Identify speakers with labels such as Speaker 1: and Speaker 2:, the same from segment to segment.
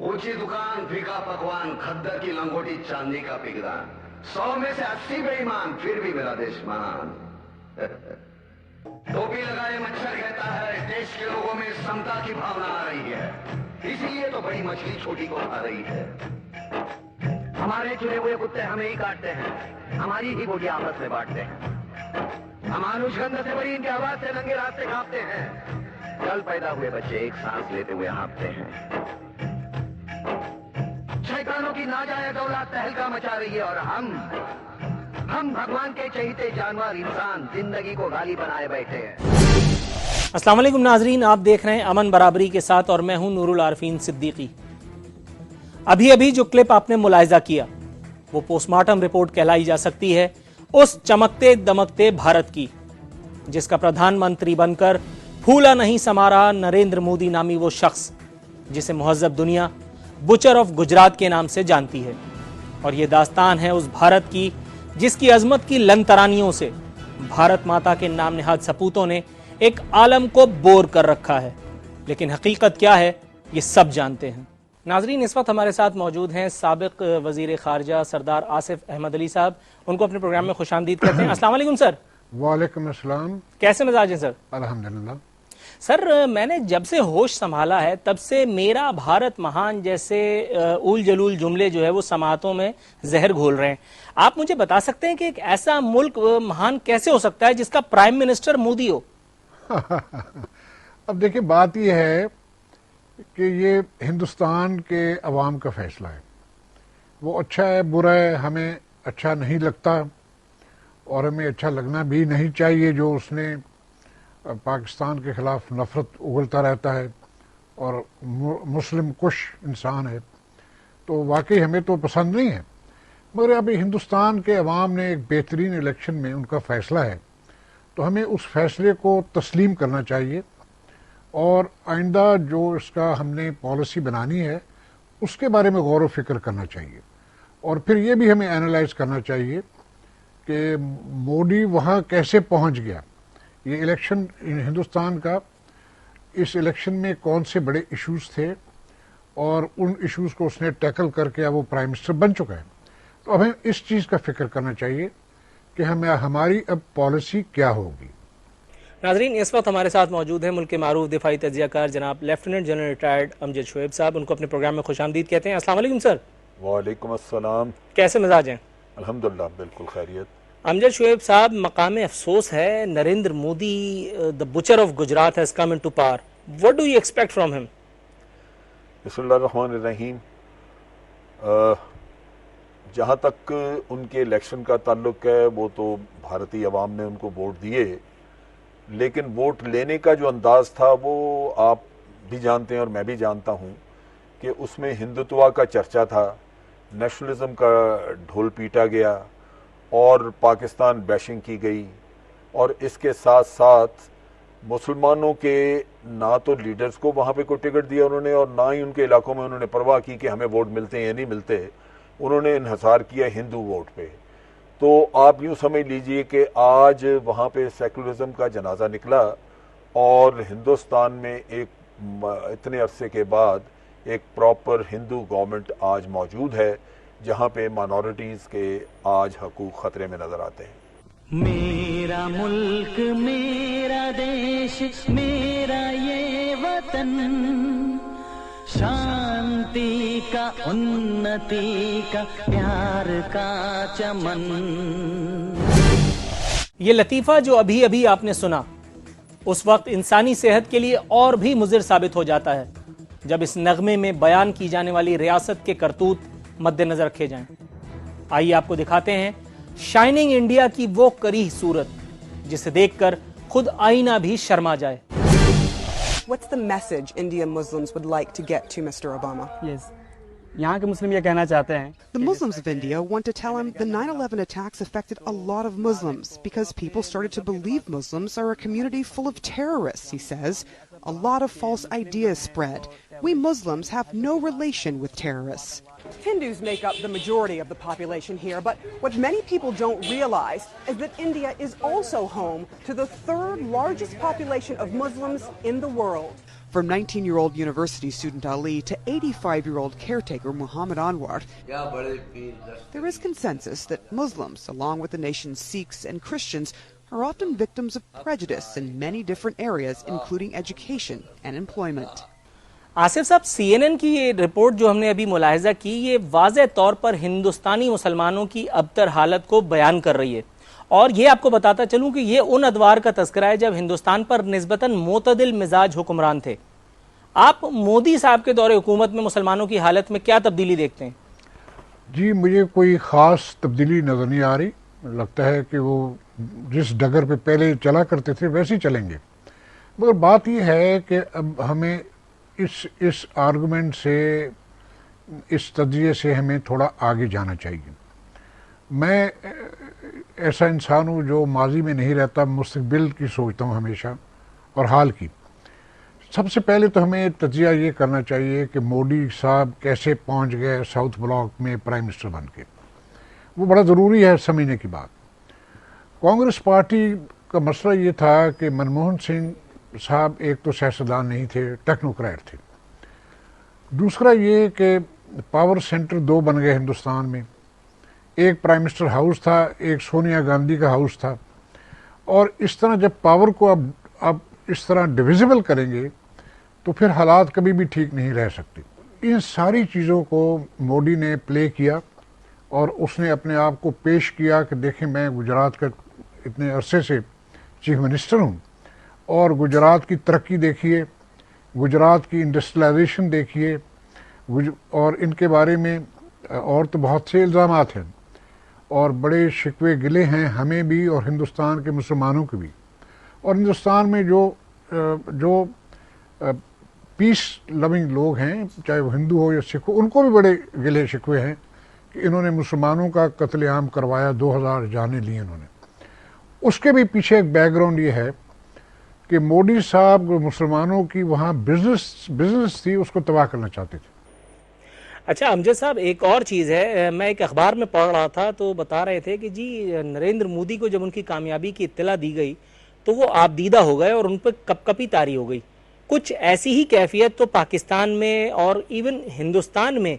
Speaker 1: ऊंची दुकान, फीका पकवान, खद्दर की लंगोटी, चांदी का पिगदान, 100 में से 80 बेईमान, फिर भी मेरा देश महान। टोपी लगाए मच्छर कहता है देश के लोगों में समता की भावना आ रही है, इसीलिए तो बड़ी मछली छोटी को खा रही है। हमारे चुने हुए कुत्ते हमें ही काटते हैं, हमारी ही बोटी आपस में बांटते हैं। अमानुष गंध से बड़ी इनकी आवाज से नंगे रास्ते कांपते हैं। कल पैदा हुए बच्चे एक सांस लेते हुए हाँफते हैं। शैतानों की नाजायज औलाद तहलका मचा रही है और हम भगवान के चहीते जानवर इंसान जिंदगी को गाली बनाए बैठे हैं।
Speaker 2: अस्सलाम वालेकुम नाजरीन, आप देख रहे हैं अमन बराबरी के साथ और मैं हूं नूरुल आरफीन सिद्दीकी। अभी जो क्लिप आपने मुलाहिजा किया वो पोस्टमार्टम रिपोर्ट कहलाई जा सकती है उस चमकते दमकते भारत की, जिसका प्रधानमंत्री बनकर फूला नहीं समा रहा नरेंद्र मोदी नामी वो शख्स जिसे मुहज़्ज़ब दुनिया बुचर ऑफ गुजरात के नाम से जानती है। और ये दास्तान है उस भारत की जिसकी अजमत की लंतरानियों से भारत माता के नाम निहाद सपूतों ने एक आलम को बोर कर रखा है। लेकिन हकीकत क्या है ये सब जानते हैं। नाजरीन, इस वक्त हमारे साथ मौजूद हैं साबिक वजीर खारजा सरदार आसिफ अहमद अली साहब। उनको अपने प्रोग्राम में खुशामदीद करते हैं। अस्सलाम वालेकुम सर।
Speaker 3: वालेकुम अस्सलाम।
Speaker 2: कैसे मिजाज हैं सर?
Speaker 3: अल्हम्दुलिल्लाह।
Speaker 2: सर, मैंने जब से होश संभाला है तब से मेरा भारत महान जैसे उल जलूल जुमले जो है वो समातों में जहर घोल रहे हैं। आप मुझे बता सकते हैं कि एक ऐसा मुल्क महान कैसे हो सकता है जिसका प्राइम मिनिस्टर मोदी हो?
Speaker 3: अब देखिए, बात यह है कि ये हिंदुस्तान के अवाम का फैसला है। वो अच्छा है बुरा है हमें अच्छा नहीं लगता और हमें अच्छा लगना भी नहीं चाहिए। जो उसने पाकिस्तान के खिलाफ नफरत उगलता रहता है और मुस्लिम कुश इंसान है, तो वाकई हमें तो पसंद नहीं है। मगर अभी हिंदुस्तान के अवाम ने एक बेहतरीन इलेक्शन में उनका फैसला है, तो हमें उस फैसले को तस्लीम करना चाहिए और आइंदा जो इसका हमने पॉलिसी बनानी है उसके बारे में गौर व फिक्र करना चाहिए। और फिर ये भी हमें एनालाइज करना चाहिए कि मोदी वहाँ कैसे पहुँच गया। ये इलेक्शन हिंदुस्तान का, इस इलेक्शन में कौन से बड़े इश्यूज थे और उन इश्यूज को उसने टैकल करके अब वो प्राइम मिनिस्टर बन चुका है। तो हमें इस चीज़ का फिक्र करना चाहिए कि हमारी अब पॉलिसी क्या होगी।
Speaker 2: नाजरीन, इस वक्त हमारे साथ मौजूद हैं मुल्क के मारूफ दिफाई तजियाकार जनाब lieutenant general retired Amjad Shoaib साहब। उनको अपने प्रोग्राम में खुशामदीद कहते हैं। अस्सलाम वालेकुम सर।
Speaker 4: वालेकुम अस्सलाम।
Speaker 2: कैसे मिजाज हैं?
Speaker 4: अल्हम्दुलिल्लाह, बिल्कुल खैरियत।
Speaker 2: अमजद शोएब साहब, मकाम अफसोस है Narendra Modi the butcher of Gujarat has come into power. What do you expect from him?
Speaker 4: बिस्मिल्लाहिर्रहमानिर्रहीम। जहाँ तक उनके इलेक्शन का ताल्लुक है वो तो भारतीय अवाम ने उनको वोट दिए, लेकिन वोट लेने का जो अंदाज़ था वो आप भी जानते हैं और मैं भी जानता हूँ कि उसमें हिंदुत्व का चर्चा था, नेशनलिज्म का ढोल पीटा गया और पाकिस्तान बैशिंग की गई। और इसके साथ साथ मुसलमानों के ना तो लीडर्स को वहाँ पे कोई टिकट दिया उन्होंने और ना ही उनके इलाकों में उन्होंने परवाह की कि हमें वोट मिलते हैं या नहीं मिलते। उन्होंने इन्हिसार किया हिंदू वोट पे। तो आप यूँ समझ लीजिए कि आज वहाँ पे सेकुलरिज्म का जनाजा निकला और हिंदुस्तान में एक इतने अरसे के बाद एक प्रॉपर हिंदू गवर्नमेंट आज मौजूद है जहाँ पे माइनॉरिटीज़ के आज हकूक़ ख़तरे में नज़र आते हैं।
Speaker 5: मेरा मुल्क मेरा देश मेरा ये वतन, शांति का उन्नति का प्यार का चमन।
Speaker 2: ये लतीफ़ा जो अभी अभी आपने सुना उस वक्त इंसानी सेहत के लिए और भी मुज़िर साबित हो जाता है जब इस नगमे में बयान की जाने वाली रियासत के करतूत मद्देनजर रखे जाएं। आइए आपको दिखाते हैं शाइनिंग इंडिया की वो करीह सूरत जिसे देखकर खुद आईना भी शर्मा जाए।
Speaker 6: What's the message Indian Muslims would like to get to Mr. Obama?
Speaker 7: Yes.
Speaker 6: یہاں کے مسلم یہ کہنا چاہتے ہیں.
Speaker 7: The Muslims of India want to tell him the 9/11 attacks affected a lot of Muslims because people started to believe Muslims are a community full of terrorists, he says. A lot of false ideas spread. We Muslims have no relation with terrorists.
Speaker 8: Hindus make up the majority of the population here, but what many people don't realize is that India is also home to the third largest population of Muslims in the world.
Speaker 7: From 19-year-old university student Ali to 85-year-old caretaker Muhammad Anwar, there is consensus that Muslims, along with the nation's Sikhs and Christians, are often victims of prejudice in many different areas, including education and employment.
Speaker 2: Asif صاحب، CNN کی یہ report جو ہم نے ابھی ملاحظہ کی، یہ واضح طور پر ہندوستانی مسلمانوں کی ابتر حالت کو بیان کر رہی ہے، اور یہ آپ کو بتاتا چلوں کہ یہ ان ادوار کا تذکرہ ہے جب ہندوستان پر نسبتاً معتدل مزاج حکمران تھے. آپ مودی صاحب کے دور حکومت میں مسلمانوں کی حالت میں کیا تبدیلی دیکھتے ہیں؟
Speaker 3: جی مجھے کوئی خاص تبدیلی نظر نہیں آ رہی. لگتا ہے کہ وہ جس ڈگر پہ پہلے چلا کرتے تھے ویسے ہی چلیں گے. مگر بات یہ ہے کہ اب ہمیں اس آرگومنٹ سے، اس تجزیے سے ہمیں تھوڑا آگے جانا چاہیے. میں ایسا انسان ہوں جو ماضی میں نہیں رہتا، مستقبل کی سوچتا ہوں ہمیشہ اور حال کی. سب سے پہلے تو ہمیں تجزیہ یہ کرنا چاہیے کہ مودی صاحب کیسے پہنچ گئے ساؤتھ بلاک میں پرائم منسٹر بن کے. وہ بڑا ضروری ہے سمجھنے کی بات. کانگریس پارٹی کا مسئلہ یہ تھا کہ منموہن سنگھ صاحب ایک تو سیاستدان نہیں تھے، ٹیکنوکریٹ تھے. دوسرا یہ کہ پاور سینٹر دو بن گئے ہندوستان میں. ایک پرائم منسٹر ہاؤس تھا، ایک سونیا گاندھی کا ہاؤس تھا. اور اس طرح جب پاور کو اب اس طرح ڈویزیبل کریں گے تو پھر حالات کبھی بھی ٹھیک نہیں رہ سکتے. ان ساری چیزوں کو مودی نے پلے کیا اور اس نے اپنے آپ کو پیش کیا کہ دیکھیں میں گجرات کا اتنے عرصے سے چیف منسٹر ہوں، اور گجرات کی ترقی دیکھیے، گجرات کی انڈسٹریلائزیشن دیکھیے، اور ان کے بارے میں اور تو بہت سے الزامات ہیں اور بڑے شکوے گلے ہیں ہمیں بھی اور ہندوستان کے مسلمانوں کے بھی. اور ہندوستان میں جو پیس لونگ لوگ ہیں، چاہے وہ ہندو ہو یا سکھ ہو، ان کو بھی بڑے گلے شکوے ہیں کہ انہوں نے مسلمانوں کا قتل عام کروایا، 2000 جانیں لی انہوں نے. اس کے بھی پیچھے ایک بیک گراؤنڈ یہ ہے کہ مودی صاحب مسلمانوں کی وہاں بزنس تھی، اس کو تباہ کرنا چاہتے تھے.
Speaker 2: اچھا امجد صاحب، ایک اور چیز ہے، میں ایک اخبار میں پڑھ رہا تھا تو بتا رہے تھے کہ جی نریندر مودی کو جب ان کی کامیابی کی اطلاع دی گئی تو وہ آبدیدہ ہو گئے اور ان پہ کپ کپی طاری ہو گئی. کچھ ایسی ہی کیفیت تو پاکستان میں اور ایون ہندوستان میں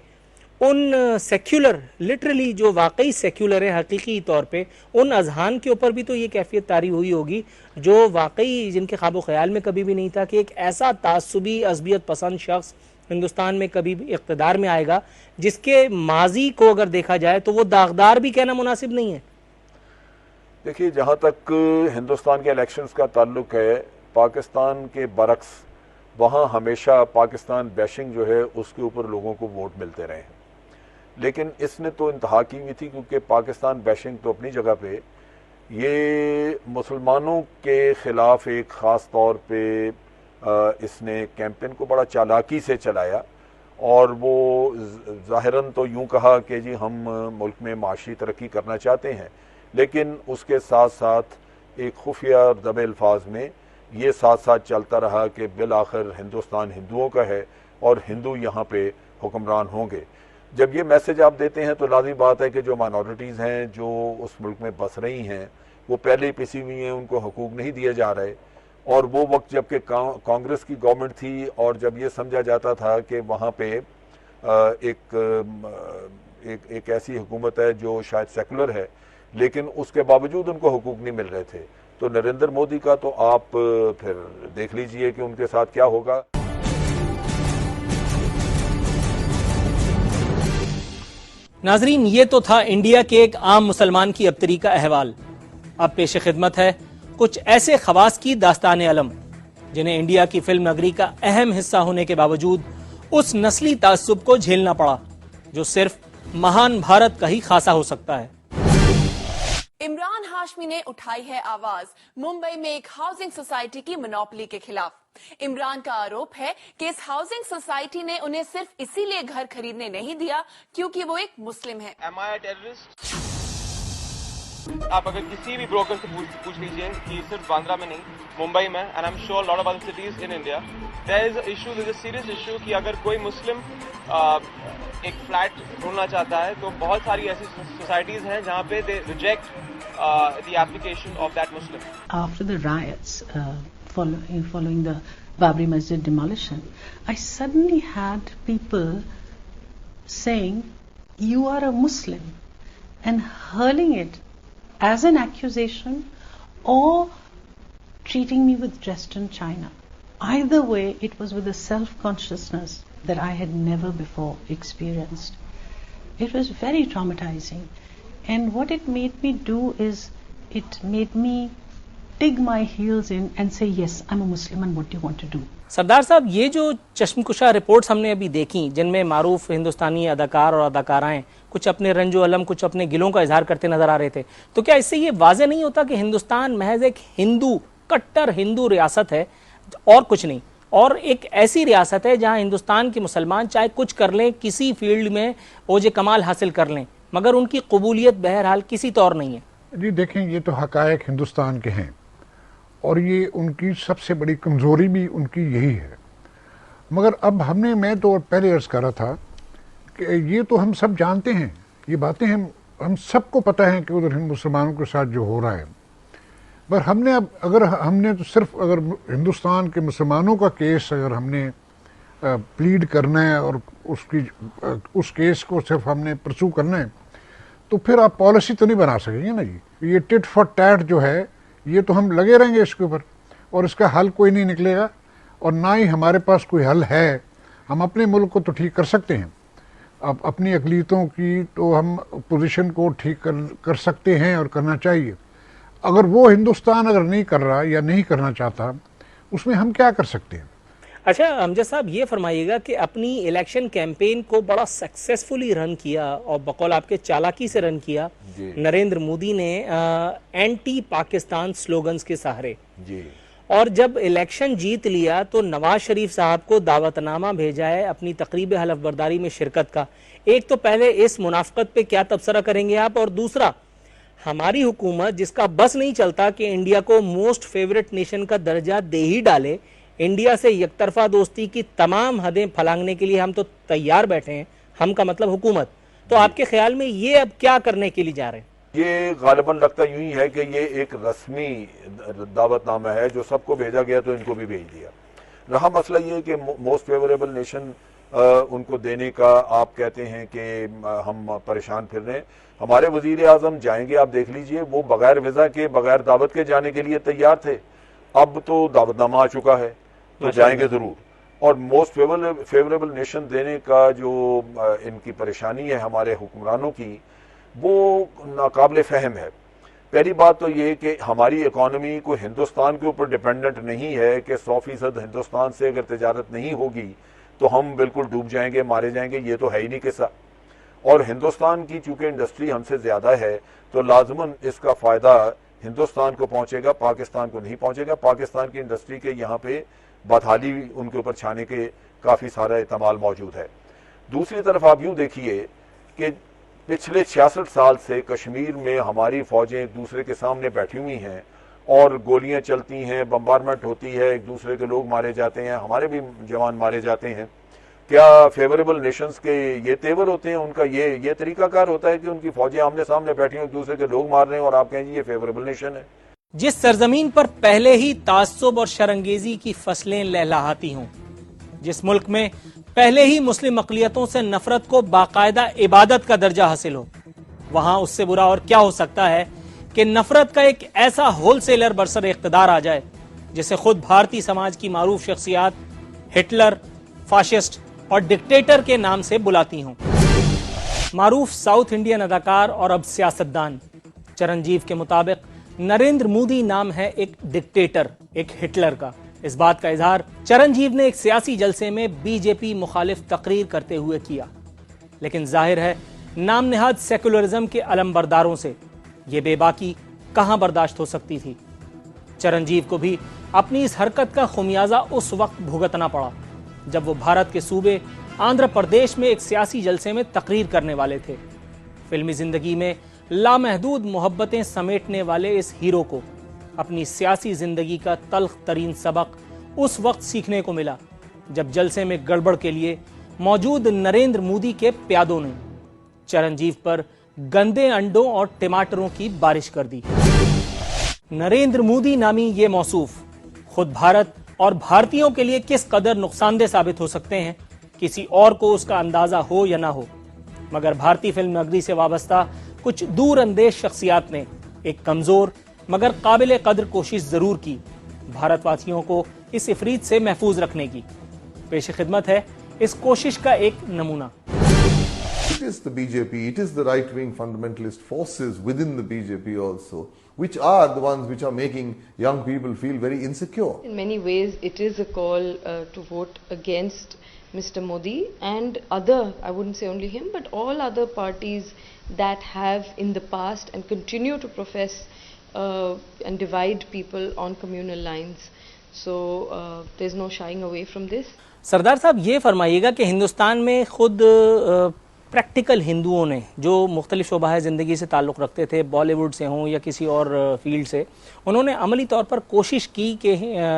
Speaker 2: ان سیکولر، لٹرلی جو واقعی سیکولر ہیں حقیقی طور پہ، ان اذہان کے اوپر بھی تو یہ کیفیت طاری ہوئی ہوگی جو واقعی جن کے خواب و خیال میں کبھی بھی نہیں تھا کہ ایک ایسا تعصبی عصبیت پسند شخص ہندوستان میں کبھی بھی اقتدار میں آئے گا جس کے ماضی کو اگر دیکھا جائے تو وہ داغدار بھی کہنا مناسب نہیں ہے.
Speaker 4: دیکھیے، جہاں تک ہندوستان کے الیکشنز کا تعلق ہے، پاکستان کے برعکس وہاں ہمیشہ پاکستان بیشنگ جو ہے اس کے اوپر لوگوں کو ووٹ ملتے رہے ہیں. لیکن اس نے تو انتہا کی ہوئی تھی، کیونکہ پاکستان بیشنگ تو اپنی جگہ پہ، یہ مسلمانوں کے خلاف ایک خاص طور پہ اس نے کیمپین کو بڑا چالاکی سے چلایا. اور وہ ظاہراً تو یوں کہا کہ جی ہم ملک میں معاشی ترقی کرنا چاہتے ہیں، لیکن اس کے ساتھ ساتھ ایک خفیہ اور دبے الفاظ میں یہ ساتھ ساتھ چلتا رہا کہ بالآخر ہندوستان ہندوؤں کا ہے اور ہندو یہاں پہ حکمران ہوں گے. جب یہ میسج آپ دیتے ہیں تو لازمی بات ہے کہ جو مائنورٹیز ہیں جو اس ملک میں بس رہی ہیں وہ پہلے پسی ہوئی ہیں، ان کو حقوق نہیں دیے جا رہے. اور وہ وقت جب کہ کانگریس کی گورنمنٹ تھی اور جب یہ سمجھا جاتا تھا کہ وہاں پہ ایک ایسی حکومت ہے جو شاید سیکولر ہے، لیکن اس کے باوجود ان کو حقوق نہیں مل رہے تھے. تو نریندر مودی کا تو آپ پھر دیکھ لیجئے کہ ان کے ساتھ کیا ہوگا.
Speaker 2: ناظرین، یہ تو تھا انڈیا کے ایک عام مسلمان کی ابتری کا احوال. اب پیش خدمت ہے کچھ ایسے خواص کی داستان علم جنہیں انڈیا کی فلم نگری کا اہم حصہ ہونے کے باوجود اس نسلی تعصب کو جھیلنا پڑا جو صرف مہان بھارت کا ہی خاصا ہو سکتا ہے.
Speaker 9: عمران ہاشمی نے اٹھائی ہے آواز ممبئی میں ایک ہاؤسنگ سوسائٹی کی منوپلی کے خلاف. عمران کا آروپ ہے کہ اس ہاؤسنگ سوسائٹی نے انہیں صرف اسی لیے گھر خریدنے نہیں دیا کیونکہ وہ ایک مسلم ہے.
Speaker 10: Am I a terrorist? آپ اگر کسی بھی بروکر سے پوچھ لیجئے کہ صرف باندرا میں نہیں, ممبئی میں, and I'm sure a lot of other cities in India, there is a serious issue کہ اگر کوئی مسلم ایک فلیٹ ڈھونڈنا چاہتا ہے تو بہت ساری ایسی سوسائٹیز ہیں جہاں پہ they reject the application of that Muslim.
Speaker 11: After the riots following the Babri Masjid demolition, I suddenly had people saying, "You are a Muslim," and hurling it as an accusation or treating me with Western China. Either way, it was with a self-consciousness that I had never before experienced. It was very traumatizing. And what it made me do is, it made me dig my heels in and say, yes, I'm a Muslim and what do you want to do?
Speaker 2: सरदार साहब, ये जो चश्मकुशा reports हमने अभी देखी जिनमें मारूफ हिंदुस्तानी अदाकार और अदाकाराएं कुछ अपने रंजो अलम कुछ अपने गिलों का इजहार करते नजर आ रहे थे, तो क्या इससे ये वाज़ेह नहीं होता कि हिंदुस्तान महज एक हिंदू कट्टर हिंदू रियासत है और कुछ नहीं, और एक ऐसी रियासत है जहां हिंदुस्तान के मुसलमान चाहे कुछ कर लें, किसी फील्ड में ओजे कमाल हासिल कर लें, मगर उनकी कबूलियत बहरहाल किसी तौर नहीं है?
Speaker 3: जी देखें, ये तो हकायक हिंदुस्तान के हैं और ये उनकी सबसे बड़ी कमज़ोरी भी उनकी यही है. मगर अब मैं तो पहले अर्ज़ कर रहा था कि ये तो हम सब जानते हैं, ये बातें हम सबको पता है कि उधर मुसलमानों के साथ जो हो रहा है. पर हमने तो सिर्फ अगर हिंदुस्तान के मुसलमानों का केस अगर हमने प्लीड करना है और उस केस को सिर्फ हमने परसू करना है, तो फिर आप पॉलिसी तो नहीं बना सकेंगे ना जी. ये टिट फॉर टैट जो है, ये तो हम लगे रहेंगे इसके ऊपर और इसका हल कोई नहीं निकलेगा और ना ही हमारे पास कोई हल है. हम अपने मुल्क को तो ठीक कर सकते हैं, अब अपनी अक़लियतों की तो हम पोजीशन को ठीक कर सकते हैं और करना चाहिए. अगर वो हिंदुस्तान अगर नहीं कर रहा या नहीं करना चाहता, उसमें हम क्या कर सकते हैं?
Speaker 2: अच्छा अमजद साहब, ये फरमाइएगा कि अपनी इलेक्शन कैंपेन को बड़ा सक्सेसफुली रन किया और बकौल आपके चालाकी से रन किया नरेंद्र मोदी ने एंटी पाकिस्तान स्लोगन्स के सहारे जी. और जब इलेक्शन जीत लिया तो नवाज शरीफ साहब को दावतनामा भेजा है अपनी तकरीब हलफ बर्दारी में शिरकत का. एक तो पहले इस मुनाफकत पे क्या तबसरा करेंगे आप, और दूसरा हमारी हुकूमत जिसका बस नहीं चलता कि इंडिया को मोस्ट फेवरेट नेशन का दर्जा दे ही डाले, इंडिया से यकतरफा दोस्ती की तमाम हदें फलांगने के लिए हम तो तैयार बैठे हैं, हम का मतलब हुकूमत. तो आपके ख्याल में ये अब क्या करने के लिए जा रहे हैं?
Speaker 4: ये गालिबन लगता यूं ही है कि ये एक रस्मी दावतनामा है जो सबको भेजा गया तो इनको भी भेज दिया. रहा मसला ये कि मोस्ट फेवरेबल नेशन उनको देने का आप कहते हैं कि हम परेशान फिर रहे हैं. हमारे वजीर आजम जाएंगे, आप देख लीजिए, वो बगैर वीज़ा के बगैर दावत के जाने के लिए तैयार थे. अब तो दावतनामा आ चुका है तो जाएंगे ज़रूर. और मोस्ट फेवरेबल नेशन देने का जो इनकी परेशानी है हमारे हुक्मरानों की, वो नाकाबिल फ़हम है. पहली बात तो ये कि हमारी इकॉनमी को हिंदुस्तान के ऊपर डिपेंडेंट नहीं है कि 100% हिंदुस्तान से अगर तिजारत नहीं होगी तो हम बिल्कुल डूब जाएंगे, मारे जाएंगे. ये तो है ही नहीं किस्सा. और हिंदुस्तान की चूँकि इंडस्ट्री हमसे ज़्यादा है तो लाजमन इसका फ़ायदा हिंदुस्तान को पहुँचेगा, पाकिस्तान को नहीं पहुँचेगा. पाकिस्तान की इंडस्ट्री के यहाँ पे बदहाली उनके ऊपर छाने के काफ़ी सारा इहतमाल मौजूद है. दूसरी तरफ आप यूँ देखिए कि पिछले 66 साल से कश्मीर में हमारी फ़ौजें एक दूसरे के सामने बैठी हुई हैं और गोलियां चलती हैं, बम्बारमेंट होती है, एक दूसरे के लोग मारे जाते हैं, हमारे भी जवान मारे जाते हैं. क्या फेवरेबल नेशंस के ये तेवर होते हैं, उनका ये तरीकाकार होता है कि उनकी फौजें आमने सामने बैठी हैं, एक दूसरे के लोग मार रहे हैं और आप कहें ये फेवरेबल नेशन है?
Speaker 2: जिस सरजमीन पर पहले ही ताज्जुब और शरंगेजी की फसलें लहलहाती हों, जिस मुल्क में पहले ही मुस्लिम अक़लियतों से नफरत को बाकायदा इबादत का दर्जा हासिल हो, वहां उससे बुरा और क्या हो सकता है कि नफरत का एक ऐसा होलसेलर बरसर इख्तिदार आ जाए जिसे खुद भारतीय समाज की मारूफ शख्सियात हिटलर, फाशिस्ट और डिक्टेटर के नाम से बुलाती हों. मारूफ साउथ इंडियन अदाकार और अब सियासतदान चरंजीव के मुताबिक नरेंद्र मोदी नाम है एक डिक्टेटर, एक हिटलर का. इस बात का इजहार चरंजीव ने एक सियासी जलसे में बीजेपी मुखालिफ तकरीर करते हुए किया. लेकिन जाहिर है नाम नेहाद सेकुलरिज्म के अलमबरदारों से ये बेबाकी कहां बर्दाश्त हो सकती थी. चरंजीव को भी اپنی اس حرکت کا خمیازہ اس وقت بھگتنا پڑا جب وہ بھارت کے صوبے آندھرا پردیش میں ایک سیاسی جلسے میں تقریر کرنے والے تھے۔ فلمی زندگی میں لامحدود محبتیں سمیٹنے والے اس ہیرو کو اپنی سیاسی زندگی کا تلخ ترین سبق اس وقت سیکھنے کو ملا جب جلسے میں گڑبڑ کے لیے موجود نریندر مودی کے پیادوں نے چرنجیو پر گندے انڈوں اور ٹماٹروں کی بارش کر دی۔ نریندر مودی نامی یہ موصوف خود بھارت اور بھارتیوں کے لیے کس قدر نقصان دہ ثابت ہو سکتے ہیں کسی اور کو اس کا اندازہ ہو یا نہ ہو، مگر بھارتی فلم نگری سے وابستہ کچھ دور اندیش شخصیات نے ایک کمزور مگر قابل قدر کوشش ضرور کی بھارت واسیوں کو اس افریط سے محفوظ رکھنے کی۔ پیش خدمت ہے اس کوشش کا ایک نمونہ۔
Speaker 12: It is the BJP, it is the right-wing fundamentalist forces within the BJP also, which are the ones which are making young people feel very insecure.
Speaker 13: In many ways, it is a call to vote against Mr. Modi and other, I wouldn't say only him, but all other parties that have in the past and continue to profess and divide people on communal lines. So there's no shying away from this.
Speaker 2: سردار صاحب یہ فرمائیے گا کہ ہندوستان میں خود practical ہندوؤں نے جو مختلف شعبہ زندگی سے تعلق رکھتے تھے، بالی ووڈ سے ہوں یا کسی اور فیلڈ سے، انہوں نے عملی طور پر کوشش کی کہ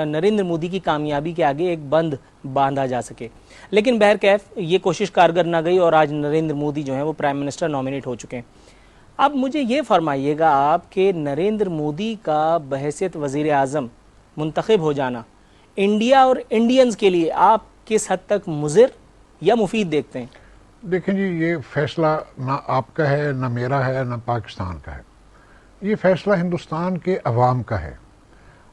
Speaker 2: نریندر مودی کی کامیابی کے آگے ایک بند باندھا جا سکے، لیکن بہرکیف یہ کوشش کارگر نہ گئی اور آج نریندر مودی جو ہیں وہ پرائم منسٹر نامینیٹ ہو چکے ہیں۔ اب مجھے یہ فرمائیے گا آپ کہ نریندر مودی کا بحیثیت وزیر اعظم منتخب ہو جانا انڈیا اور انڈینز کے لیے آپ کس حد تک مضر یا مفید دیکھتے ہیں؟
Speaker 3: دیکھیں جی، یہ فیصلہ نہ آپ کا ہے، نہ میرا ہے، نہ پاکستان کا ہے۔ یہ فیصلہ ہندوستان کے عوام کا ہے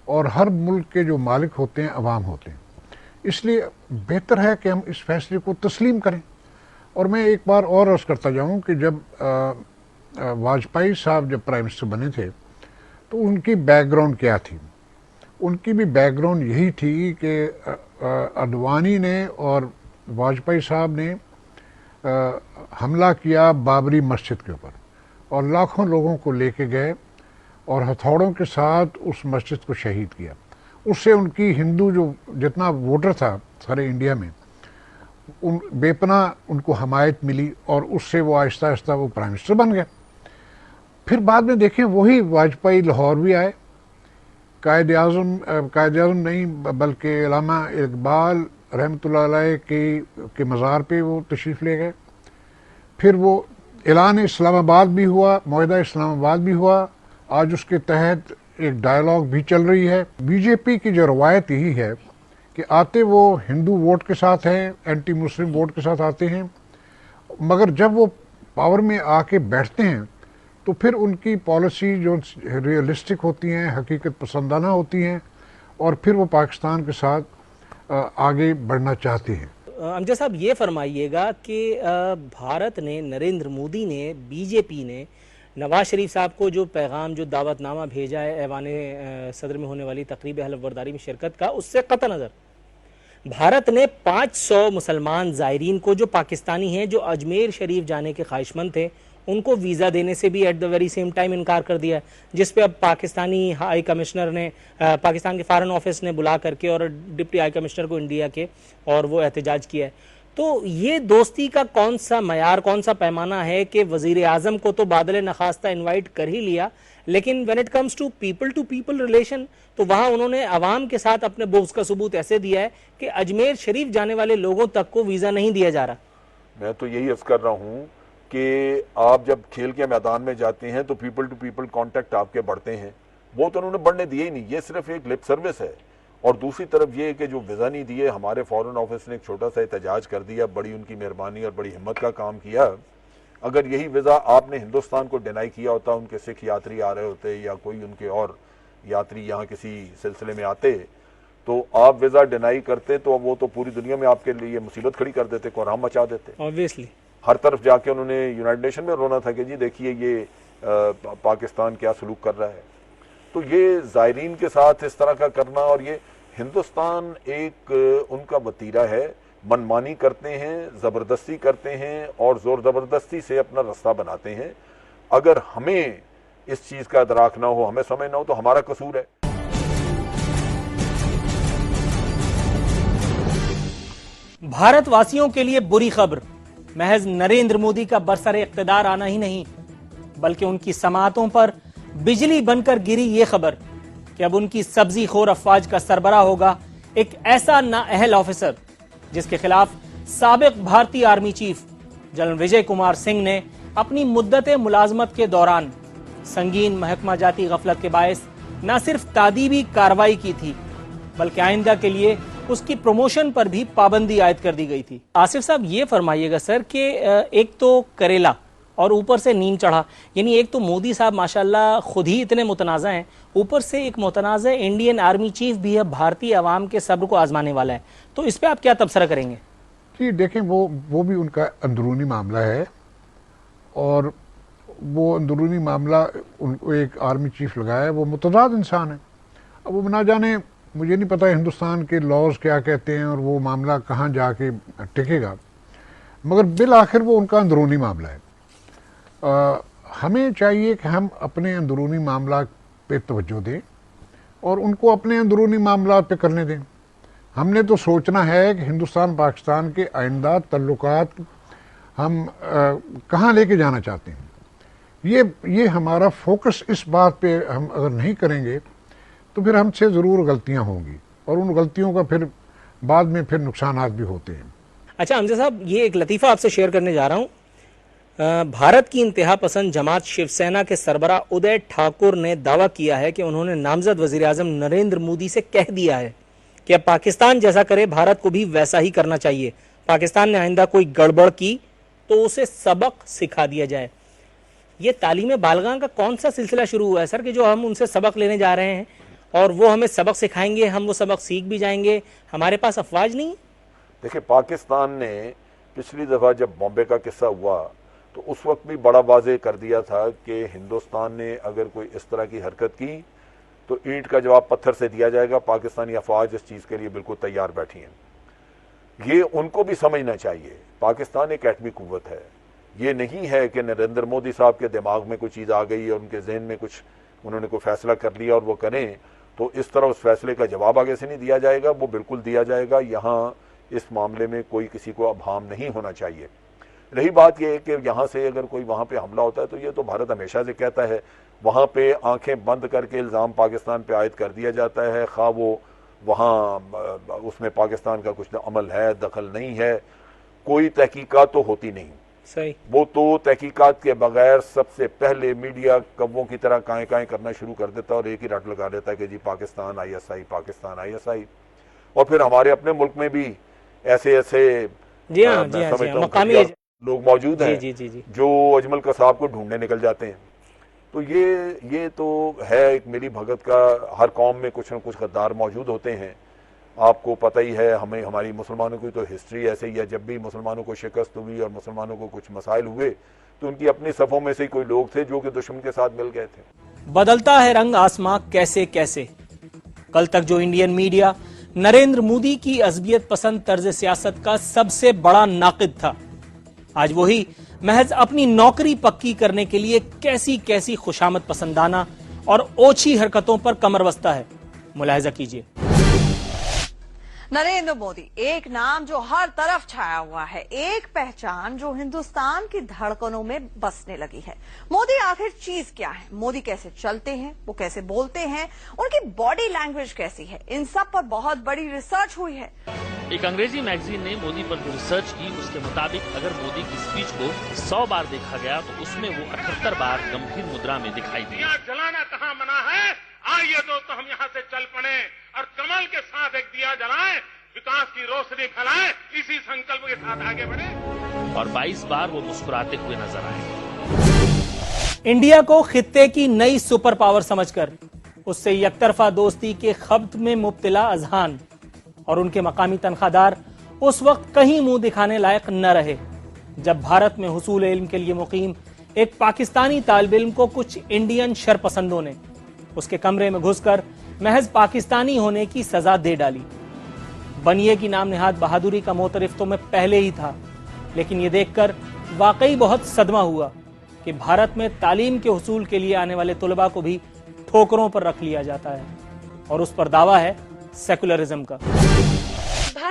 Speaker 3: اور ہر ملک کے جو مالک ہوتے ہیں عوام ہوتے ہیں، اس لیے بہتر ہے کہ ہم اس فیصلے کو تسلیم کریں۔ اور میں ایک بار اور عرض کرتا جاؤں کہ جب واجپئی صاحب جب پرائم منسٹر بنے تھے تو ان کی بیک گراؤنڈ کیا تھی؟ ان کی بھی بیک گراؤنڈ یہی تھی کہ اڈوانی نے اور واجپئی صاحب نے حملہ کیا بابری مسجد کے اوپر اور لاکھوں لوگوں کو لے کے گئے اور ہتھوڑوں کے ساتھ اس مسجد کو شہید کیا۔ اس سے ان کی ہندو جو جتنا ووٹر تھا سارے انڈیا میں بے پناہ ان کو حمایت ملی اور اس سے وہ آہستہ آہستہ وہ پرائم منسٹر بن گئے۔ پھر بعد میں دیکھیں وہی واجپئی لاہور بھی آئے، قائد اعظم نہیں بلکہ علامہ اقبال رحمۃ اللہ علیہ کے مزار پہ وہ تشریف لے گئے۔ پھر وہ اعلان اسلام آباد بھی ہوا، معاہدہ اسلام آباد بھی ہوا، آج اس کے تحت ایک ڈائلاگ بھی چل رہی ہے۔ بی جے پی کی جو روایت یہی ہے کہ آتے وہ ہندو ووٹ کے ساتھ ہیں، اینٹی مسلم ووٹ کے ساتھ آتے ہیں، مگر جب وہ پاور میں آ کے بیٹھتے ہیں تو پھر ان کی پالیسی جو ریئلسٹک ہوتی ہیں، حقیقت پسندانہ ہوتی ہیں، اور پھر وہ پاکستان کے ساتھ آگے بڑھنا چاہتے ہیں۔
Speaker 2: امجد صاحب یہ فرمائیے گا کہ بھارت نے، نریندر مودی نے، بی جے پی نے نواز شریف صاحب کو جو پیغام، جو دعوت نامہ بھیجا ہے ایوان صدر میں ہونے والی تقریب حلف برداری میں شرکت کا، اس سے قطع نظر بھارت نے 500 مسلمان زائرین کو جو پاکستانی ہیں، جو اجمیر شریف جانے کے خواہش مند تھے، ان کو ویزا دینے سے بھی at the very same time انکار کر دیا ہے، جس پہ اب پاکستانی ہائی کمشنر نے، پاکستان کے فارن آفس نے بلا کر کے اور ڈپٹی ہائی کمشنر کو انڈیا کے، اور وہ احتجاج کیا ہے۔ تو یہ دوستی کا کون سا معیار، کون سا پیمانہ ہے کہ وزیر اعظم کو تو بادل نخواستہ انوائٹ کر ہی لیا، لیکن when it comes to people relation تو وہاں انہوں نے عوام کے ساتھ اپنے بغض کا ثبوت ایسے دیا ہے کہ اجمیر شریف جانے والے لوگوں تک کو ویزا نہیں دیا جا رہا۔
Speaker 4: میں تو یہی عرض کر رہا ہوں کہ آپ جب کھیل کے میدان میں جاتے ہیں تو پیپل ٹو پیپل کانٹیکٹ آپ کے بڑھتے ہیں، وہ تو انہوں نے بڑھنے دیے ہی نہیں، یہ صرف ایک لپ سروس ہے۔ اور دوسری طرف یہ کہ جو ویزا نہیں دیے، ہمارے فورن آفس نے ایک چھوٹا سا احتجاج کر دیا، بڑی ان کی مہربانی اور بڑی ہمت کا کام کیا۔ اگر یہی ویزا آپ نے ہندوستان کو ڈینائی کیا ہوتا، ان کے سکھ یاتری آ رہے ہوتے یا کوئی ان کے اور یاتری یہاں کسی سلسلے میں آتے تو آپ ویزا ڈینائی کرتے تو وہ تو پوری دنیا میں آپ کے لیے مصیبت کھڑی کر دیتے، کوہرام مچا دیتے۔
Speaker 2: Obviously
Speaker 4: ہر طرف جا کے انہوں نے یونائٹڈ نیشن میں رونا تھا کہ جی دیکھیے یہ پاکستان کیا سلوک کر رہا ہے۔ تو یہ زائرین کے ساتھ اس طرح کا کرنا، اور یہ ہندوستان ایک ان کا وتیرہ ہے، منمانی کرتے ہیں، زبردستی کرتے ہیں اور زور زبردستی سے اپنا رستہ بناتے ہیں۔ اگر ہمیں اس چیز کا ادراک نہ ہو، ہمیں سمجھ نہ ہو تو ہمارا قصور ہے۔
Speaker 2: भारत वासियों के लिए बुरी खबर महज नरेंद्र मोदी का बरसरे इख्तिदार आना ही नहीं, बल्कि उनकी समातों पर बिजली बनकर गिरी ये खबर कि अब उनकी सब्जी खोर अफवाज का सरबराह होगा एक ऐसा नाअहल ऑफिसर जिसके खिलाफ साबिक भारतीय army chief general Vijay Kumar Singh ने अपनी मुद्दत मुलाजमत के दौरान संगीन महकमा जाती गफलत के बायस न सिर्फ तादीबी कार्रवाई की थी, बल्कि आइंदा के लिए उसकी प्रमोशन पर भी पाबंदी आयद कर दी गई थी। आसिफ साहब, ये फरमाइएगा सर कि एक तो करेला और ऊपर से नीम चढ़ा, यानी एक तो मोदी साहब माशाल्लाह खुद ही इतने मुतनाज़ा हैं, ऊपर से एक मुतनाज़ा इंडियन आर्मी चीफ भी है, भारतीय अवाम के सब्र को आजमाने वाला है, तो इस पे आप क्या तबसरा करेंगे?
Speaker 3: जी देखें, वो भी उनका अंदरूनी मामला है और वो अंदरूनी मामला उनको एक आर्मी चीफ लगाया है, वो मुतज़ाद इंसान है। अब वो ना जाने, मुझे नहीं पता हिंदुस्तान के लॉज क्या कहते हैं और वो मामला कहाँ जाके टिकेगा, मगर बिल आखिर वो उनका अंदरूनी मामला है। हमें चाहिए कि हम अपने अंदरूनी मामला पे तवज्जो दें और उनको अपने अंदरूनी मामला पे करने दें। हमने तो सोचना है कि हिंदुस्तान पाकिस्तान के आइंदा तल्लुकात हम कहाँ लेके जाना चाहते हैं। ये हमारा फोकस इस बात पे हम अगर नहीं करेंगे तो फिर हमसे ज़रूर गलतियां होंगी और उन गलतियों का फिर बाद में फिर नुकसानात भी होते हैं।
Speaker 2: अच्छा हमजा साहब, ये एक लतीफ़ा आपसे शेयर करने जा रहा हूँ। भारत की इंतहा पसंद जमात शिवसेना के सरबराह उदय ठाकुर ने दावा किया है कि उन्होंने नामजद वज़ीर आज़म नरेंद्र मोदी से कह दिया है कि अब पाकिस्तान जैसा करे भारत को भी वैसा ही करना चाहिए। पाकिस्तान ने आइंदा कोई गड़बड़ की तो उसे सबक सिखा दिया जाए। ये तालीम बालगां का कौन सा सिलसिला शुरू हुआ है सर कि जो हम उनसे सबक लेने जा रहे हैं और वो हमें सबक सिखाएंगे, हम वो सबक सीख भी जाएंगे, हमारे पास अफवाज नहीं?
Speaker 4: देखिए, पाकिस्तान ने पिछली दफ़ा जब बॉम्बे का किस्सा हुआ तो उस वक्त भी बड़ा वाज़े कर दिया था कि हिंदुस्तान ने अगर कोई इस तरह की हरकत की तो ईंट का जवाब पत्थर से दिया जाएगा। पाकिस्तानी अफवाज इस चीज़ के लिए बिल्कुल तैयार बैठी हैं। ये उनको भी समझना चाहिए, पाकिस्तान एक एटमी कुव्वत है। ये नहीं है कि नरेंद्र मोदी साहब के दिमाग में कोई चीज़ आ गई और उनके जहन में कुछ उन्होंने कोई फैसला कर लिया और वो करें तो इस तरह उस फैसले का जवाब आगे से नहीं दिया जाएगा, वो बिल्कुल दिया जाएगा। यहाँ इस मामले में कोई किसी को अभाम नहीं होना चाहिए। रही बात यह कि यहाँ से अगर कोई वहाँ पे हमला होता है तो ये तो भारत हमेशा से कहता है, वहाँ पे आंखें बंद करके इल्ज़ाम पाकिस्तान पे आयद कर दिया जाता है, खा वो वहाँ उसमें पाकिस्तान का कुछ अमल है, दखल नहीं है, कोई तहकीकात तो होती नहीं।
Speaker 2: सही, वो
Speaker 4: तो तहकीकात के बगैर सबसे पहले मीडिया कव्वों की तरह काएं करना शुरू कर देता है और एक ही रट लगा देता है कि जी पाकिस्तान ISI, पाकिस्तान ISI। और फिर हमारे अपने मुल्क में भी ऐसे मकामी लोग मौजूद हैं जो अजमल कसाब को ढूंढने निकल जाते हैं। तो ये तो है एक मिली भगत का, हर कौम में कुछ न कुछ गद्दार मौजूद होते हैं। आपको पता ही है, हमें हमारी मुसलमानों की तो हिस्ट्री ऐसे ही है, जब भी मुसलमानों को शिकस्त हुई और मुसलमानों को कुछ मसाइल हुए तो उनकी अपनी सफ़ों में से कोई लोग थे जो कि दुश्मन के साथ मिल गए थे।
Speaker 2: बदलता है रंग आसमां कैसे कैसे। कल तक जो इंडियन मीडिया नरेंद्र मोदी की अज़बियत पसंद तर्ज सियासत का सबसे बड़ा नाक़िद था, आज वही महज अपनी नौकरी पक्की करने के लिए कैसी कैसी खुशामद पसंदाना और ओछी हरकतों पर कमर बस्ता है। मुलाहिजा कीजिए।
Speaker 14: नरेंद्र मोदी, एक नाम जो हर तरफ छाया हुआ है, एक पहचान जो हिंदुस्तान की धड़कनों में बसने लगी है। मोदी आखिर चीज क्या है? मोदी कैसे चलते हैं, वो कैसे बोलते हैं, उनकी बॉडी लैंग्वेज कैसी है, इन सब पर बहुत बड़ी रिसर्च हुई है।
Speaker 15: एक अंग्रेजी मैगजीन ने मोदी पर जो रिसर्च की उसके मुताबिक अगर मोदी की स्पीच को 100 बार देखा गया तो उसमें वो 78 बार गंभीर मुद्रा में दिखाई दी।
Speaker 16: जलाना कहाँ मना है? आइए दोस्तों, हम यहाँ से चल पड़े और कमल के साथ एक दिया जलाएं, विकास की रोशनी फैलाएं, इसी संकल्प के साथ आगे बढ़े।
Speaker 15: और 22 बार वो मुस्कुराते हुए नजर आए।
Speaker 2: इंडिया को खित्ते की नई सुपर पावर समझकर उससे यकतरफा दोस्ती के खब्त में मुब्तला अजहान और उनके मकामी तनख्वाहदार उस वक्त कहीं मुंह दिखाने लायक न रहे जब भारत में हुसूल इल्म के लिए मुकीम एक पाकिस्तानी तालिब इल्म को कुछ इंडियन शरपसंदों ने उसके कमरे में घुसकर महज पाकिस्तानी होने की सजा दे डाली। बनिए की नाम निहाद बहादुरी का मोतरिफ तो मैं पहले ही था, लेकिन ये देखकर वाकई बहुत सदमा हुआ कि भारत में तालीम के हुसूल के लिए आने वाले तुलबा को भी ठोकरों पर रख लिया जाता है और उस पर दावा है सेकुलरिज्म का।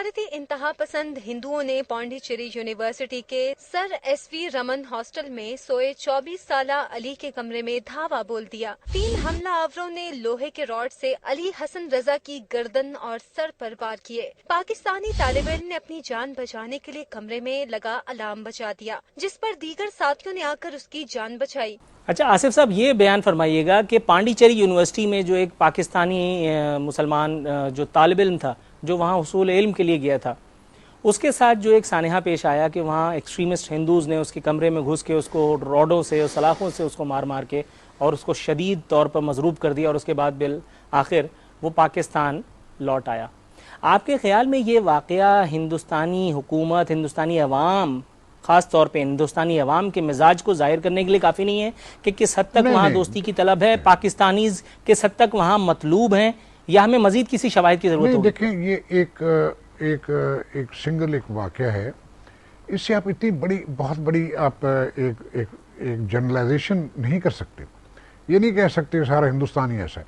Speaker 17: भारतीय इंतहा पसंद हिंदुओं ने पौंडीचेरी यूनिवर्सिटी के सर SV रमन हॉस्टल में सोए 24 साला अली के कमरे में धावा बोल दिया। 3 हमलावरों ने लोहे के रॉड से अली हसन रजा की गर्दन और सर पर वार किए। पाकिस्तानी तालिब इल्म ने अपनी जान बचाने के लिए कमरे में लगा अलार्म बजा दिया, जिस पर दीगर साथियों ने आकर उसकी जान बचाई।
Speaker 2: अच्छा आसिफ साहब, ये बयान फरमाइएगा कि पांडिचेरी यूनिवर्सिटी में जो एक पाकिस्तानी मुसलमान जो तालिब इल्म था जो वहाँ हुसूल इल्म के लिए गया था, उसके साथ जो एक सानिहा पेश आया कि वहाँ एक्सट्रीमिस्ट हिंदूज़ ने उसके कमरे में घुस के उसको रॉडों से और सलाखों से उसको मार मार के और उसको शदीद तौर पर मजरूब कर दिया और उसके बाद बिल आखिर वो पाकिस्तान लौट आया। आपके ख्याल में ये वाक़या हिंदुस्तानी हुकूमत, हिंदुस्तानी अवाम, ख़ास तौर पे हिंदुस्तानी अवाम के मिजाज को जाहिर करने के लिए काफ़ी नहीं है कि किस हद तक वहाँ दोस्ती की तलब है, पाकिस्तानीज़ किस हद तक वहाँ मतलूब हैं, या हमें मजीद किसी शवाहिद की ज़रूरत होगी?
Speaker 3: देखें, ये एक सिंगल एक वाक़या है, इससे आप इतनी बड़ी बहुत बड़ी आप एक जनरलाइजेशन नहीं कर सकते। ये नहीं कह सकते सारा हिंदुस्तान ही ऐसा है।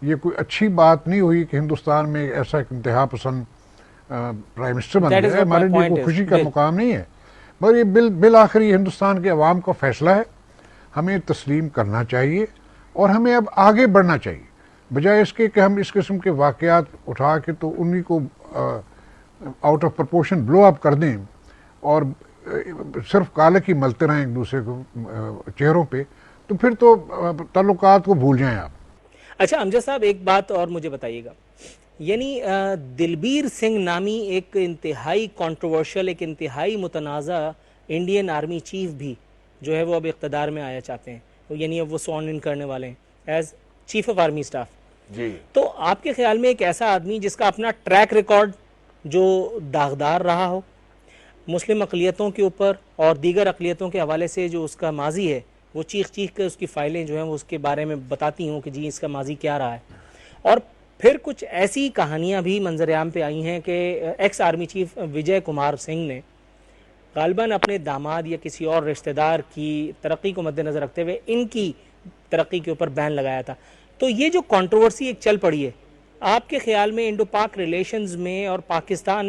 Speaker 3: ये कोई अच्छी बात नहीं हुई कि हिंदुस्तान में ऐसा एक इंतहा पसंद प्राइम मिनिस्टर बन गया। हमारे लिए कोई खुशी का मुकाम नहीं है, मगर ये बिल आखिर हिंदुस्तान के अवाम का फैसला है। हमें तस्लीम करना चाहिए और हमें अब आगे बढ़ना चाहिए, बजाय इसके कि हम इस किस्म के वाक़यात उठा के तो उन्हीं को out of proportion blow up कर दें और सिर्फ काले ही मलते रहें एक दूसरे को चेहरों पे, तो फिर तो ताल्लुकात को भूल जाएं आप।
Speaker 2: अच्छा अमजद साहब, एक बात और मुझे बताइएगा, यानी दिलबीर सिंह नामी एक इंतहाई कंट्रोवर्शियल, एक इंतहाई मुतनाज़ा इंडियन आर्मी चीफ भी जो है वो अब इक़्तिदार में आया चाहते हैं, तो यानी अब वो स्वॉर्न इन करने वाले हैं as chief of army staff
Speaker 4: ji.
Speaker 2: तो आपके ख्याल में एक ऐसा आदमी जिसका अपना ट्रैक रिकॉर्ड जो दागदार रहा हो मुस्लिम अक़लियतों के ऊपर और दीगर अक़लियतों के हवाले से, जो उसका माजी है वो चीख कर उसकी फाइलें जो हैं वो उसके बारे में बताती हूँ कि जी इसका माजी क्या रहा है, और फिर कुछ ऐसी कहानियाँ भी मंजर-ए-आम पे आई हैं कि ex army chief Vijay Kumar Singh ने गालिबन अपने दामाद या किसी और रिश्तेदार की तरक्की को मद्देनज़र रखते हुए इनकी तरक्की के ऊपर बैन लगाया था। तो ये जो कंट्रोवर्सी एक चल पड़ी है, आपके ख्याल में इंडो पाक रिलेशंस में और पाकिस्तान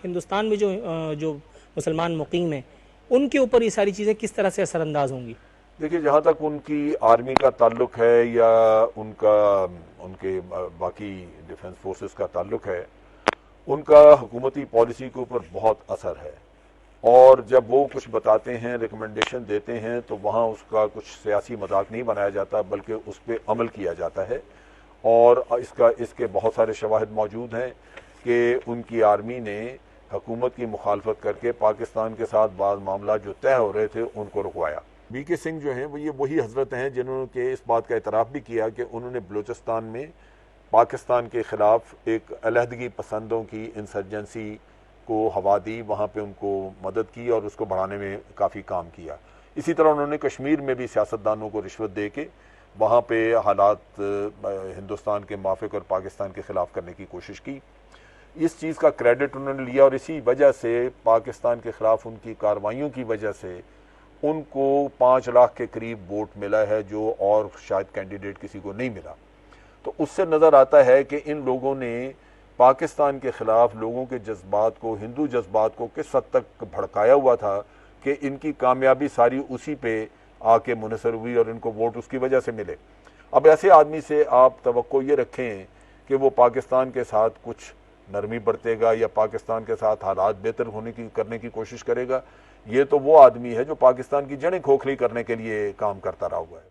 Speaker 2: हिंदुस्तान में जो मुसलमान मुकीम हैं उनके ऊपर ये सारी चीज़ें किस तरह से असरअंदाज होंगी?
Speaker 4: देखिए, जहाँ तक उनकी आर्मी का ताल्लुक है या उनके बाकी डिफेंस फोर्सेस का ताल्लुक है, उनका हुकूमती पॉलिसी के ऊपर बहुत असर है, और जब वो कुछ बताते हैं, रिकमेंडेशन देते हैं, तो वहाँ उसका कुछ सियासी मजाक नहीं बनाया जाता बल्कि उस पर अमल किया जाता है। और इसके बहुत सारे शवाहिद मौजूद हैं कि उनकी आर्मी ने हुकूमत की मुखालफत करके पाकिस्तान के साथ बाद मामला जो तय हो रहे थे उनको रुकवाया। BK सिंह जो हैं वो ये वही हजरत हैं जिन्होंने इस बात का एतराफ़ भी किया कि उन्होंने बलूचिस्तान में पाकिस्तान के ख़िलाफ़ एक अलहदगी पसंदों की इंसर्जेंसी को हवा दी, वहाँ पे उनको मदद की और उसको बढ़ाने में काफ़ी काम किया। इसी तरह उन्होंने कश्मीर में भी सियासतदानों को रिश्वत दे के वहाँ पे हालात हिंदुस्तान के मुआफ़िक और पाकिस्तान के ख़िलाफ़ करने की कोशिश की। इस चीज़ का क्रेडिट उन्होंने लिया और इसी वजह से पाकिस्तान के ख़िलाफ़ उनकी कार्रवाइयों की वजह से उनको 5 लाख के करीब वोट मिला है, जो और शायद कैंडिडेट किसी को नहीं मिला। तो उससे नज़र आता है कि इन लोगों ने पाकिस्तान के ख़िलाफ़ लोगों के जज्बात को, हिंदू जज्बात को किस हद तक भड़काया हुआ था कि इनकी कामयाबी सारी उसी पे आके मुनसर हुई और इनको वोट उसकी वजह से मिले। अब ऐसे आदमी से आप तवक्को ये रखें कि वो पाकिस्तान के साथ कुछ नरमी बरतेगा या पाकिस्तान के साथ हालात बेहतर करने की कोशिश करेगा, ये तो वो आदमी है जो पाकिस्तान की जड़ें खोखली करने के लिए काम करता रहा हुआ है।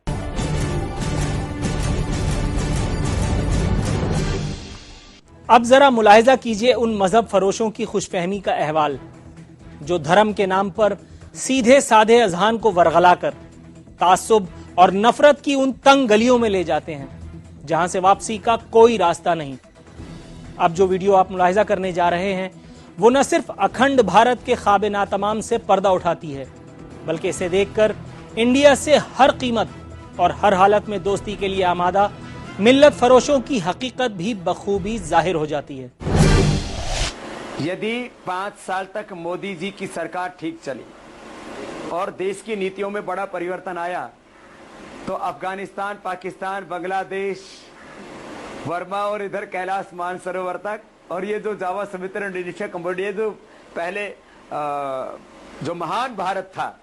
Speaker 2: अब जरा मुलाहिजा कीजिए उन मजहब फरोशों की खुशफहमी का अहवाल जो धर्म के नाम पर सीधे साधे अजहान को वरगला कर तासुब और नफरत की उन तंग गलियों में ले जाते हैं जहां से वापसी का कोई रास्ता नहीं। अब जो वीडियो आप मुलाहिजा करने जा रहे हैं वो न सिर्फ अखंड भारत के ख्वाब नातमाम से पर्दा उठाती है, बल्कि इसे देखकर इंडिया से हर कीमत और हर हालत में दोस्ती के लिए आमादा मिल्लत फरोशों की हकीकत भी बखूबी जाहिर हो जाती है।
Speaker 6: यदि 5 साल तक मोदी जी की सरकार ठीक चली और देश की नीतियों में बड़ा परिवर्तन आया, तो अफगानिस्तान, पाकिस्तान, बांग्लादेश, वर्मा और इधर कैलाश मानसरोवर तक और ये जो जावा, सुमित्रा, इंडोनेशिया, कंबोडिया, जो पहले जो महान भारत था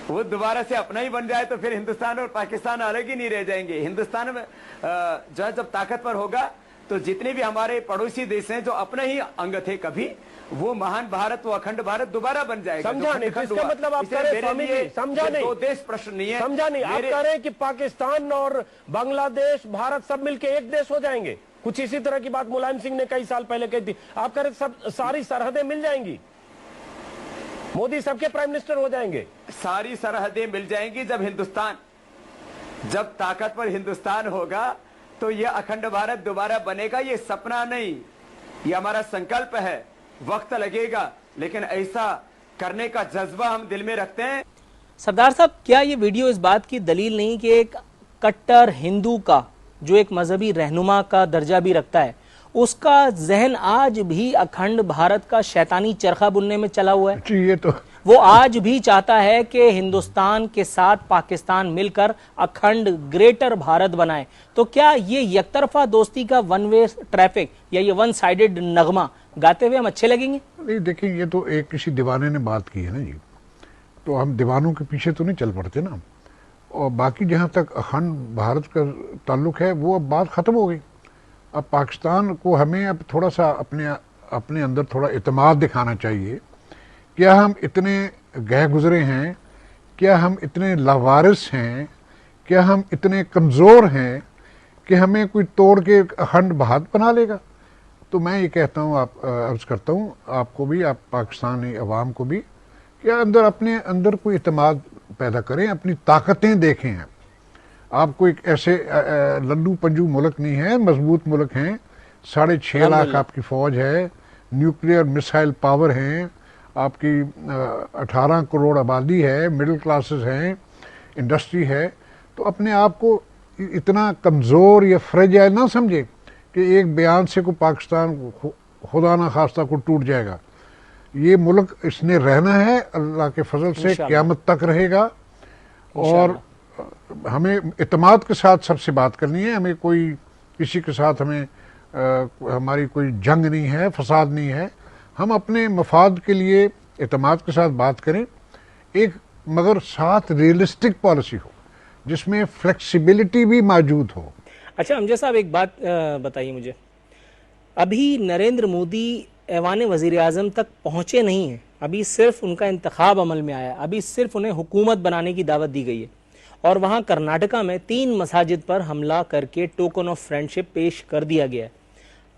Speaker 6: वो दोबारा से अपना ही बन जाए तो फिर हिंदुस्तान और पाकिस्तान अलग ही नहीं रह जाएंगे। हिंदुस्तान में जो है जब ताकतवर होगा तो जितने भी हमारे पड़ोसी देश हैं जो अपना ही अंग थे कभी, वो महान भारत, वो अखंड भारत दोबारा बन जाएगा।
Speaker 18: समझा नहीं, तो इसका मतलब आप कह रहे हैं स्वामी जी, समझा नहीं,
Speaker 6: दो देश प्रश्न नहीं है,
Speaker 18: समझा नहीं, आप कह रहे हैं कि पाकिस्तान और बांग्लादेश, भारत सब मिलके एक देश हो जाएंगे। कुछ इसी तरह की बात मुलायम सिंह ने कई साल पहले कही थी। आप कह रहे सब सारी सरहदें मिल जाएंगी, मोदी सबके प्राइम मिनिस्टर हो जाएंगे।
Speaker 6: सारी सरहदें मिल जाएंगी जब ताकतवर हिंदुस्तान होगा तो ये अखंड भारत दोबारा बनेगा। ये सपना नहीं, ये हमारा संकल्प है। वक्त लगेगा लेकिन ऐसा करने का जज्बा हम दिल में रखते हैं।
Speaker 2: सरदार साहब, क्या ये वीडियो इस बात की दलील नहीं कि एक कट्टर हिंदू का, जो एक मजहबी रहनुमा का दर्जा भी रखता है, उसका जहन आज भी अखंड भारत का शैतानी चरखा बुनने में चला हुआ है?
Speaker 3: ये तो
Speaker 2: वो आज भी चाहता है कि हिंदुस्तान के साथ पाकिस्तान मिलकर अखंड ग्रेटर भारत बनाए। तो क्या ये यकतरफा दोस्ती का वन वे ट्रैफिक या ये वन साइडेड नगमा गाते हुए हम अच्छे लगेंगे?
Speaker 3: नहीं, देखिए, ये तो एक किसी दीवाने ने बात की है ना जी, तो हम दीवानों के पीछे तो नहीं चल पड़ते ना। और बाकी जहाँ तक अखंड भारत का ताल्लुक है वो अब बात खत्म हो गई। अब पाकिस्तान को हमें अब थोड़ा सा अपने अंदर थोड़ा इत्मीनान दिखाना चाहिए। क्या हम इतने गह गुजरे हैं, क्या हम इतने लावारिस हैं, क्या हम इतने कमज़ोर हैं कि हमें कोई तोड़ के अखंड भारत बना लेगा? तो मैं ये कहता हूँ, आप अर्ज़ करता हूँ आपको भी, आप पाकिस्तानी अवाम को भी, कि अपने अंदर कोई इत्मीनान पैदा करें, अपनी ताकतें देखें। आप कोई ऐसे लल्लू पंजू मुल्क नहीं है, मजबूत मुल्क हैं। 6.5 लाख आपकी फौज है, न्यूक्लियर मिसाइल पावर हैं, आपकी 18 करोड़ आबादी है, मिडिल क्लासेस हैं, इंडस्ट्री है। तो अपने आप को इतना कमज़ोर या फ्रेजाइल ना समझे कि एक बयान से को पाकिस्तान खुदा ना खास्ता को टूट जाएगा। ये मुल्क इसने रहना है, अल्लाह के फजल से क़यामत तक रहेगा। और हमें इत्मीनान के साथ सबसे बात करनी है। हमें कोई किसी के साथ हमारी कोई जंग नहीं है, फसाद नहीं है। हम अपने मफाद के लिए इत्मीनान के साथ बात करें, एक मगर साथ रियलिस्टिक पॉलिसी हो जिसमें फ्लेक्सिबिलिटी भी मौजूद हो।
Speaker 2: अच्छा अमजद साहब, एक बात बताइए मुझे, अभी नरेंद्र मोदी ऐवान वज़ीर आज़म तक पहुँचे नहीं हैं, अभी सिर्फ उनका इंतखाब अमल में आया, अभी सिर्फ उन्हें हुकूमत बनाने की दावत दी गई है। और वहाँ कर्नाटका में 3 मसाजिद पर हमला करके टोकन ऑफ फ्रेंडशिप पेश कर दिया गया है।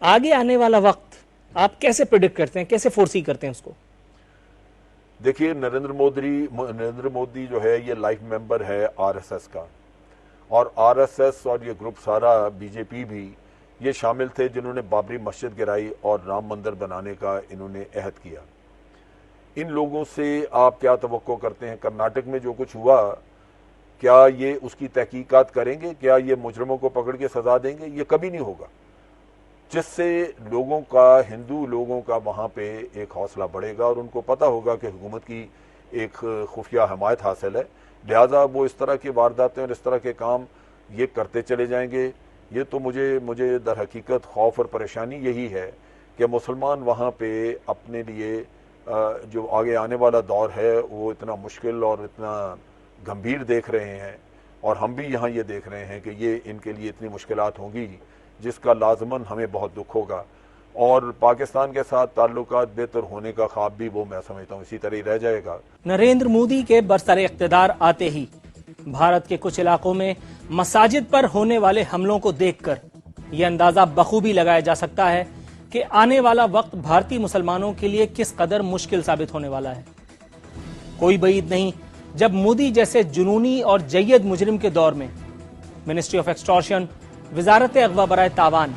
Speaker 2: आगे आने वाला वक्त आप कैसे प्रेडिक्ट करते हैं, कैसे फोरसी करते हैं उसको?
Speaker 4: देखिए, नरेंद्र मोदी जो है ये लाइफ मेंबर है आरएसएस का, और आरएसएस और ये ग्रुप सारा, बीजेपी भी, ये शामिल थे जिन्होंने बाबरी मस्जिद गिराई और राम मंदिर बनाने का इन्होंने अहद किया। इन लोगों से आप क्या तवक्को करते हैं? कर्नाटक में जो कुछ हुआ, क्या ये उसकी तहकीकात करेंगे? क्या ये मुजरमों को पकड़ के सजा देंगे? ये कभी नहीं होगा। जिससे लोगों का, हिंदू लोगों का वहाँ पे एक हौसला बढ़ेगा और उनको पता होगा कि हुकूमत की एक खुफिया हमायत हासिल है, लिहाजा वो इस तरह की वारदातें और इस तरह के काम ये करते चले जाएंगे। ये तो मुझे दर हकीकत खौफ और परेशानी यही है कि मुसलमान वहाँ पे अपने लिए जो आगे आने वाला दौर है वो इतना मुश्किल और इतना गंभीर देख रहे हैं, और हम भी यहाँ ये देख रहे हैं कि ये इनके लिए इतनी मुश्किलात होंगी जिसका लाजमन हमें बहुत दुख होगा। और पाकिस्तान के साथ ताल्लुकात बेहतर होने का ख्वाब भी वो मैं समझता हूँ इसी तरह ही रह जाएगा।
Speaker 2: नरेंद्र मोदी के बरसरे इख्तिदार आते ही भारत के कुछ इलाकों में मसाजिद पर होने वाले हमलों को देखकर यह अंदाजा बखूबी लगाया जा सकता है कि आने वाला वक्त भारतीय मुसलमानों के लिए किस कदर मुश्किल साबित होने वाला है। कोई बईद नहीं जब मोदी जैसे जुनूनी और जय्यद मुजरिम के दौर में मिनिस्ट्री ऑफ एक्सटॉर्शन, वजारत अगवा बराए तावान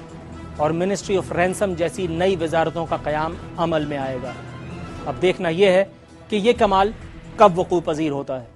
Speaker 2: और मिनिस्ट्री ऑफ रैंसम जैसी नई वजारतों का कयाम अमल में आएगा। अब देखना यह है कि यह कमाल कब वकूअ पजीर होता है।